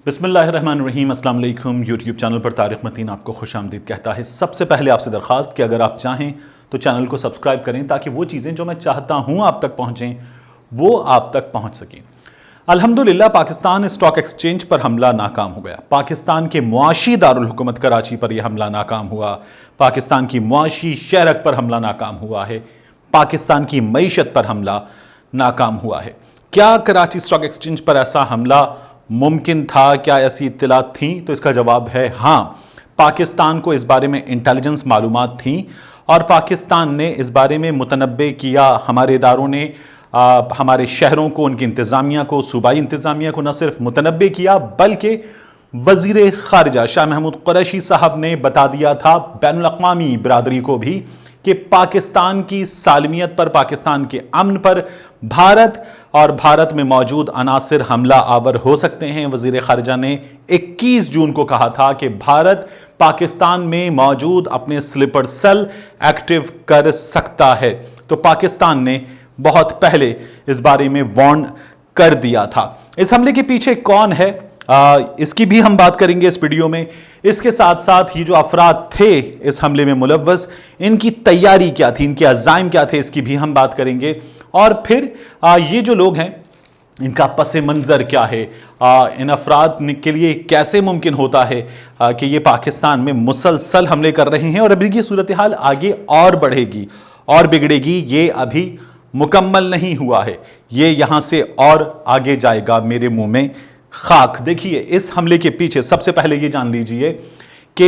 بسم اللہ الرحمن الرحیم۔ السلام علیکم۔ یوٹیوب چینل پر طارق متین آپ کو خوش آمدید کہتا ہے۔ سب سے پہلے آپ سے درخواست کہ اگر آپ چاہیں تو چینل کو سبسکرائب کریں تاکہ وہ چیزیں جو میں چاہتا ہوں آپ تک پہنچیں وہ آپ تک پہنچ سکیں۔ الحمدللہ پاکستان اسٹاک ایکسچینج پر حملہ ناکام ہو گیا۔ پاکستان کے معاشی دارالحکومت کراچی پر یہ حملہ ناکام ہوا۔ پاکستان کی معاشی شہرک پر حملہ ناکام ہوا ہے۔ پاکستان کی معیشت پر حملہ ناکام ہوا ہے۔ کیا کراچی اسٹاک ایکسچینج پر ایسا حملہ ممکن تھا؟ کیا ایسی اطلاعات تھیں؟ تو اس کا جواب ہے ہاں۔ پاکستان کو اس بارے میں انٹیلیجنس معلومات تھیں اور پاکستان نے اس بارے میں متنبع کیا۔ ہمارے اداروں نے ہمارے شہروں کو، ان کی انتظامیہ کو، صوبائی انتظامیہ کو نہ صرف متنبع کیا بلکہ وزیر خارجہ شاہ محمود قریشی صاحب نے بتا دیا تھا بین الاقوامی برادری کو بھی کہ پاکستان کی سالمیت پر، پاکستان کے امن پر بھارت اور بھارت میں موجود عناصر حملہ آور ہو سکتے ہیں۔ وزیر خارجہ نے 21 جون کو کہا تھا کہ بھارت پاکستان میں موجود اپنے سلیپر سیل ایکٹیو کر سکتا ہے۔ تو پاکستان نے بہت پہلے اس بارے میں وارن کر دیا تھا۔ اس حملے کے پیچھے کون ہے اس کی بھی ہم بات کریں گے اس ویڈیو میں۔ اس کے ساتھ ساتھ یہ جو افراد تھے اس حملے میں ملوث، ان کی تیاری کیا تھی، ان کے عزائم کیا تھے، اس کی بھی ہم بات کریں گے۔ اور پھر یہ جو لوگ ہیں ان کا پس منظر کیا ہے، ان افراد کے لیے کیسے ممکن ہوتا ہے کہ یہ پاکستان میں مسلسل حملے کر رہے ہیں اور ابھی یہ صورتحال آگے اور بڑھے گی اور بگڑے گی۔ یہ ابھی مکمل نہیں ہوا ہے، یہ یہاں سے اور آگے جائے گا۔ میرے منہ میں خاک۔ دیکھیے اس حملے کے پیچھے سب سے پہلے یہ جان لیجئے کہ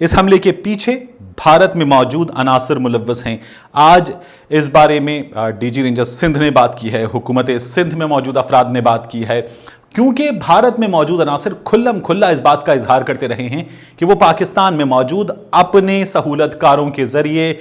اس حملے کے پیچھے بھارت میں موجود عناصر ملوث ہیں۔ آج اس بارے میں ڈی جی رینجرز سندھ نے بات کی ہے، حکومت سندھ میں موجود افراد نے بات کی ہے، کیونکہ بھارت میں موجود عناصر کھلم کھلا اس بات کا اظہار کرتے رہے ہیں کہ وہ پاکستان میں موجود اپنے سہولت کاروں کے ذریعے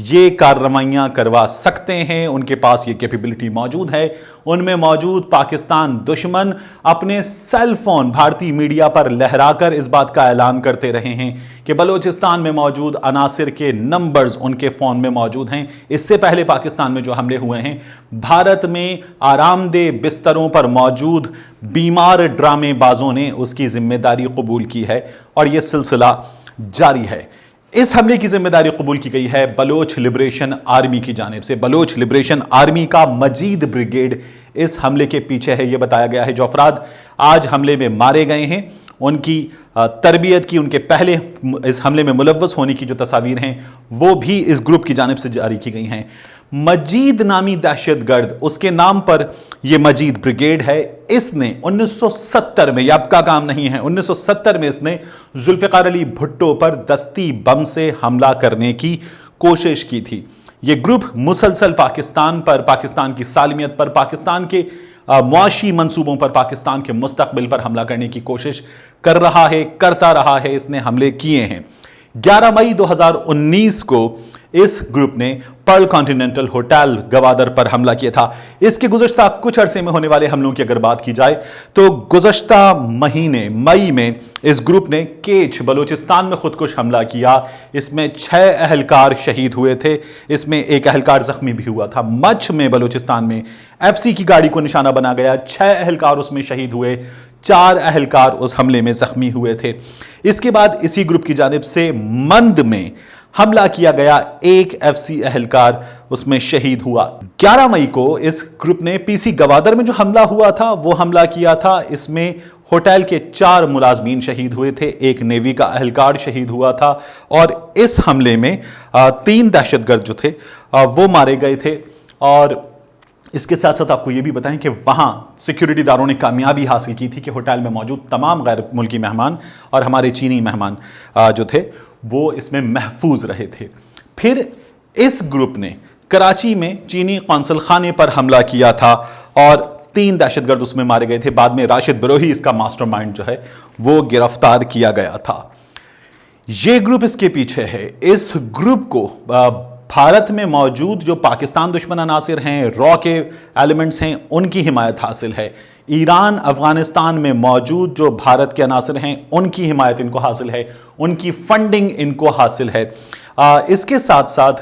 یہ کارروائیاں کروا سکتے ہیں۔ ان کے پاس یہ کیپیبلٹی موجود ہے۔ ان میں موجود پاکستان دشمن اپنے سیل فون بھارتی میڈیا پر لہرا کر اس بات کا اعلان کرتے رہے ہیں کہ بلوچستان میں موجود عناصر کے نمبرز ان کے فون میں موجود ہیں۔ اس سے پہلے پاکستان میں جو حملے ہوئے ہیں، بھارت میں آرام دہ بستروں پر موجود بیمار ڈرامے بازوں نے اس کی ذمہ داری قبول کی ہے اور یہ سلسلہ جاری ہے۔ اس حملے کی ذمہ داری قبول کی گئی ہے بلوچ لبریشن آرمی کی جانب سے۔ بلوچ لبریشن آرمی کا مجید بریگیڈ اس حملے کے پیچھے ہے۔ یہ بتایا گیا ہے جو افراد آج حملے میں مارے گئے ہیں، ان کی تربیت کی، ان کے پہلے اس حملے میں ملوث ہونے کی جو تصاویر ہیں وہ بھی اس گروپ کی جانب سے جاری کی گئی ہیں۔ مجید نامی دہشت گرد، اس کے نام پر یہ مجید بریگیڈ ہے، اس نے 1970 میں، یہ اب کا کام نہیں ہے، 1970 میں اس نے ذوالفقار علی بھٹو پر دستی بم سے حملہ کرنے کی کوشش کی تھی۔ یہ گروپ مسلسل پاکستان پر، پاکستان کی سالمیت پر، پاکستان کے معاشی منصوبوں پر، پاکستان کے مستقبل پر حملہ کرنے کی کوشش کر رہا ہے، کرتا رہا ہے۔ اس نے حملے کیے ہیں۔ 11 مئی 2019 کو اس گروپ نے پرل کانٹیننٹل ہوٹل گوادر پر حملہ کیا تھا۔ اس کے گزشتہ کچھ عرصے میں ہونے والے حملوں کی اگر بات کی جائے تو گزشتہ مہینے مئی میں اس گروپ نے کیچ بلوچستان میں خودکش حملہ کیا۔ اس میں 6 اہلکار شہید ہوئے تھے، اس میں ایک اہلکار زخمی بھی ہوا تھا۔ مچھ میں بلوچستان میں ایف سی کی گاڑی کو نشانہ بنا گیا، 6 اہلکار اس میں شہید ہوئے، 4 اہلکار اس حملے میں زخمی ہوئے تھے۔ اس کے بعد اسی گروپ کی جانب سے مند میں حملہ کیا گیا، 1 ایف سی اہلکار اس میں شہید ہوا۔ 11 مئی کو اس گروپ نے پی سی گوادر میں جو حملہ ہوا تھا وہ حملہ کیا تھا۔ اس میں ہوٹل کے 4 ملازمین شہید ہوئے تھے، 1 نیوی کا اہلکار شہید ہوا تھا اور اس حملے میں 3 دہشت گرد جو تھے وہ مارے گئے تھے۔ اور اس کے ساتھ ساتھ آپ کو یہ بھی بتائیں کہ وہاں سیکیورٹی داروں نے کامیابی حاصل کی تھی کہ ہوٹل میں موجود تمام غیر ملکی مہمان اور ہمارے چینی مہمان جو تھے وہ اس میں محفوظ رہے تھے۔ پھر اس گروپ نے کراچی میں چینی قونصل خانے پر حملہ کیا تھا اور 3 دہشت گرد اس میں مارے گئے تھے۔ بعد میں راشد بروہی اس کا ماسٹر مائنڈ جو ہے وہ گرفتار کیا گیا تھا۔ یہ گروپ اس کے پیچھے ہے۔ اس گروپ کو بھارت میں موجود جو پاکستان دشمن عناصر ہیں، را کے ایلیمنٹس ہیں، ان کی حمایت حاصل ہے۔ ایران افغانستان میں موجود جو بھارت کے عناصر ہیں ان کی حمایت ان کو حاصل ہے، ان کی فنڈنگ ان کو حاصل ہے۔ اس کے ساتھ ساتھ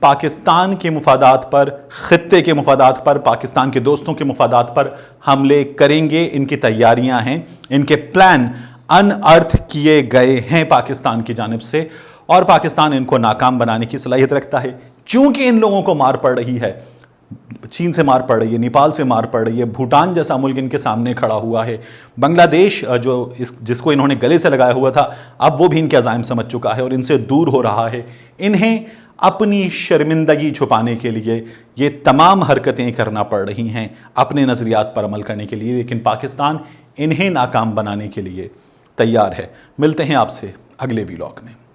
پاکستان کے مفادات پر، خطے کے مفادات پر، پاکستان کے دوستوں کے مفادات پر حملے کریں گے۔ ان کی تیاریاں ہیں، ان کے پلان ان ارتھ کیے گئے ہیں پاکستان کی جانب سے، اور پاکستان ان کو ناکام بنانے کی صلاحیت رکھتا ہے۔ چونکہ ان لوگوں کو مار پڑ رہی ہے، چین سے مار پڑ رہی ہے، نیپال سے مار پڑ رہی ہے، بھوٹان جیسا ملک ان کے سامنے کھڑا ہوا ہے، بنگلہ دیش جس کو انہوں نے گلے سے لگایا ہوا تھا، اب وہ بھی ان کے عزائم سمجھ چکا ہے اور ان سے دور ہو رہا ہے۔ انہیں اپنی شرمندگی چھپانے کے لیے یہ تمام حرکتیں کرنا پڑ رہی ہیں اپنے نظریات پر عمل کرنے کے لیے، لیکن پاکستان انہیں ناکام بنانے کے لیے تیار ہے۔ ملتے ہیں آپ سے اگلے ویلاگ میں۔